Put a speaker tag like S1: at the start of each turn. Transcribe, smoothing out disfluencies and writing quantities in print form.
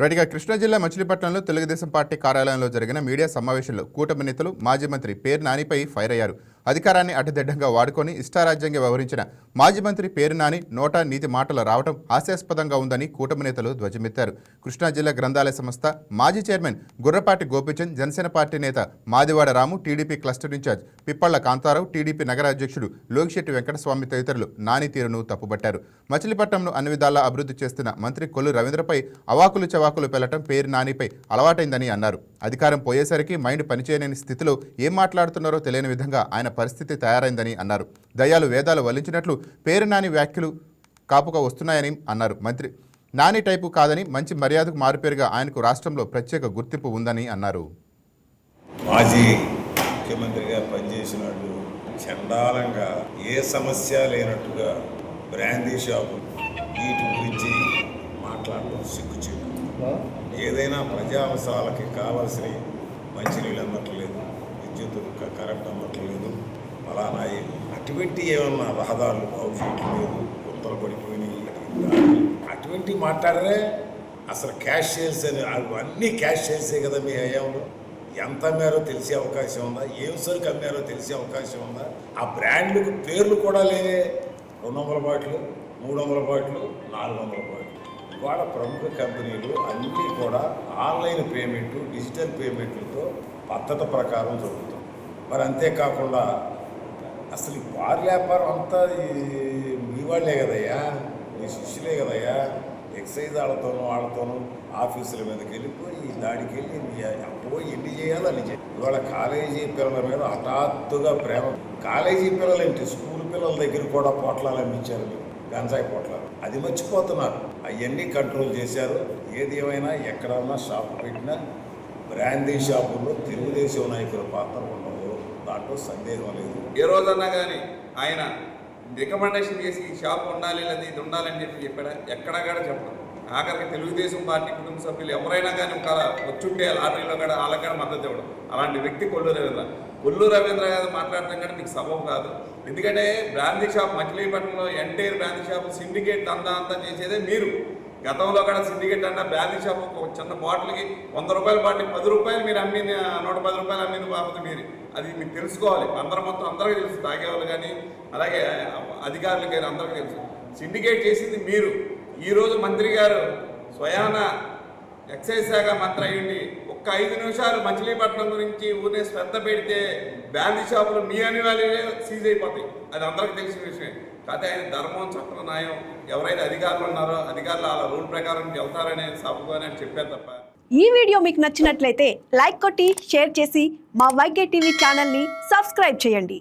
S1: రైట్గా కృష్ణా జిల్లా మచిలీపట్నంలో తెలుగుదేశం పార్టీ కార్యాలయంలో జరిగిన మీడియా సమావేశంలో కూటమి నేతలు మాజీ మంత్రి పేరు నానిపై ఫైర్ అయ్యారు. అధికారాన్ని అడ్డదిడ్డంగా వాడుకొని ఇష్టారాజ్యంగా వ్యవహరించిన మాజీ మంత్రి పేరు నాని నోటా నీతి మాటలు రావడం హాస్యాస్పదంగా ఉందని కూటమి నేతలు ధ్వజమెత్తారు. కృష్ణా జిల్లా గ్రంథాలయ సంస్థ మాజీ చైర్మన్ గుర్రపాటి గోపీచంద్, జనసేన పార్టీ నేత Madivada Ramu, TDP cluster incharge Pippalla Kantharao, TDP నగర అధ్యక్షుడు లోకిశెట్టి వెంకటస్వామి తదితరులు నాని తీరును తప్పుపట్టారు. మచిలీపట్నంను అన్ని విధాలా అభివృద్ధి చేస్తున్న మంత్రి కొల్లు రవీంద్రపై అవాకులు చవాకులు పెళ్లటం పేరు నానిపై అలవాటైందని అన్నారు. అధికారం పోయేసరికి మైండ్ పనిచేయలేని స్థితిలో ఏం మాట్లాడుతున్నారో తెలియని విధంగా ఆయన పరిస్థితి తయారైందని అన్నారు. దయ్యాలు వేదాలు వల్లించినట్లు పేరు నాని వ్యాఖ్యలు కాపుగా వస్తున్నాయని అన్నారు. మంత్రి నాని టైపు కాదని, మంచి మర్యాదకు మారుపేరుగా ఆయనకు రాష్ట్రంలో ప్రత్యేక గుర్తింపు ఉందని అన్నారు.
S2: మాజీ ముఖ్యమంత్రిగా పనిచేసినట్టు చండాలంగా ఏ సమస్య లేనట్టుగా బ్రాందీ షాపు వీటి గురించి మాట్లాడడం సిగ్గుచేటు. ఏదైనా ప్రజా అవసరాలకి కావాల్సిన మంచినీళ్ళు అందట్లేదు, విద్యుత్ కరెంట్ అందట్లేదు, అలానా అటువంటి ఏమన్నా రహదారులు భవిష్యత్తు లేదు, కొత్తలు పడిపోయినాయి, అటువంటి మాట్లాడరే. అసలు క్యాష్ సేల్స్ అని అన్నీ క్యాష్ సేల్సే కదా మీ హయాంలో. ఎంత అమ్మారో తెలిసే అవకాశం ఉందా? ఏం సరుకు అమ్మారో తెలిసే అవకాశం ఉందా? ఆ బ్రాండ్లకు పేర్లు కూడా లేవే. 200 బాటిల్, 300 బాటిల్, 400 బాటిల్. ఇవాళ ప్రముఖ కంపెనీలు అన్నీ కూడా ఆన్లైన్ పేమెంటు, డిజిటల్ పేమెంట్లతో పద్ధతి ప్రకారం జరుగుతాం. మరి అంతేకాకుండా అసలు ఈ బార్ వ్యాపారం అంతా మీ వాళ్ళే కదయ్యా, మీ శిష్యులే కదయ్యా. ఎక్సైజ్ వాళ్ళతోనూ ఆఫీసుల మీదకి వెళ్ళిపోయి దాడికి వెళ్ళి పోయి ఎన్ని చేయాలో అన్ని చేయాలి. ఇవాళ కాలేజీ పిల్లల మీద హఠాత్తుగా ప్రేమ. కాలేజీ పిల్లలు ఏంటి, స్కూల్ పిల్లల దగ్గర కూడా పొట్లాలు అమ్మించారు మీరు, గంజాయి పొట్లాలు. అది మర్చిపోతున్నారు. అవన్నీ కంట్రోల్ చేశారు. ఏది ఏమైనా ఎక్కడన్నా షాపు పెట్టినా బ్రాందీ షాపుల్లో తెలుగుదేశం నాయకుల పాత్ర ఉండదు, దాంట్లో సందేహం లేదు.
S3: ఏ రోజన్నా కానీ ఆయన రికమెండేషన్ చేసి ఈ షాప్ ఉండాలి లేదా ఇది ఉండాలని చెప్పాడా? ఎక్కడా కూడా చెప్పడం. ఆఖరికి తెలుగుదేశం పార్టీ కుటుంబ సభ్యులు ఎవరైనా కానీ ఒక వచ్చుంటే లాటరీలో కూడా వాళ్ళకి కూడా మద్దతు ఇవ్వడం. అలాంటి వ్యక్తి కొల్లు రవీంద్ర గారు మాట్లాడటం కూడా మీకు సబబు కాదు. ఎందుకంటే బ్రాందీ షాప్ మచిలీపట్నంలో ఎంటైర్ బ్రాందీ షాప్ సిండికేట్ అంతా చేసేదే మీరు. గతంలో కూడా సిండికేట్ అన్న బ్రాందీ షాప్ ఒక చిన్న బాటిల్కి 100 రూపాయల బాటిల్ 10 రూపాయలు మీరు అమ్మింది, 110 రూపాయలు అమ్మింది బాబు మీరు. అది మీకు తెలుసుకోవాలి. అందరికీ తెలుసు, తాగేవాళ్ళు కానీ అలాగే అధికారులు కానీ అందరికీ తెలుసు. సిండికేట్ చేసింది మీరు. ఈరోజు మంత్రి గారు స్వయాన ఎక్సైజ్ శాఖ మంత్రి అయ్యండి ఒక్క 5 నిమిషాలు మచిలీపట్నం గురించి ఊరినే శ్రద్ధ పెడితే బ్రాందీ షాపులు మీ అనివార్య సీజ్ అయిపోతాయి. అది అందరికీ తెలిసిన విషయమే. కాకపోతే ఆయన ధర్మం, చట్టం, న్యాయం ఎవరైతే అధికారులు ఉన్నారో అధికారులు అలా రూల్ ప్రకారం వెళ్తారనే సభగానే చెప్పారు తప్ప.
S4: ఈ వీడియో మీకు నచ్చినట్లయితే లైక్ కొట్టి షేర్ చేసి మా వైకే టీవీ ఛానల్ని సబ్స్క్రైబ్ చేయండి.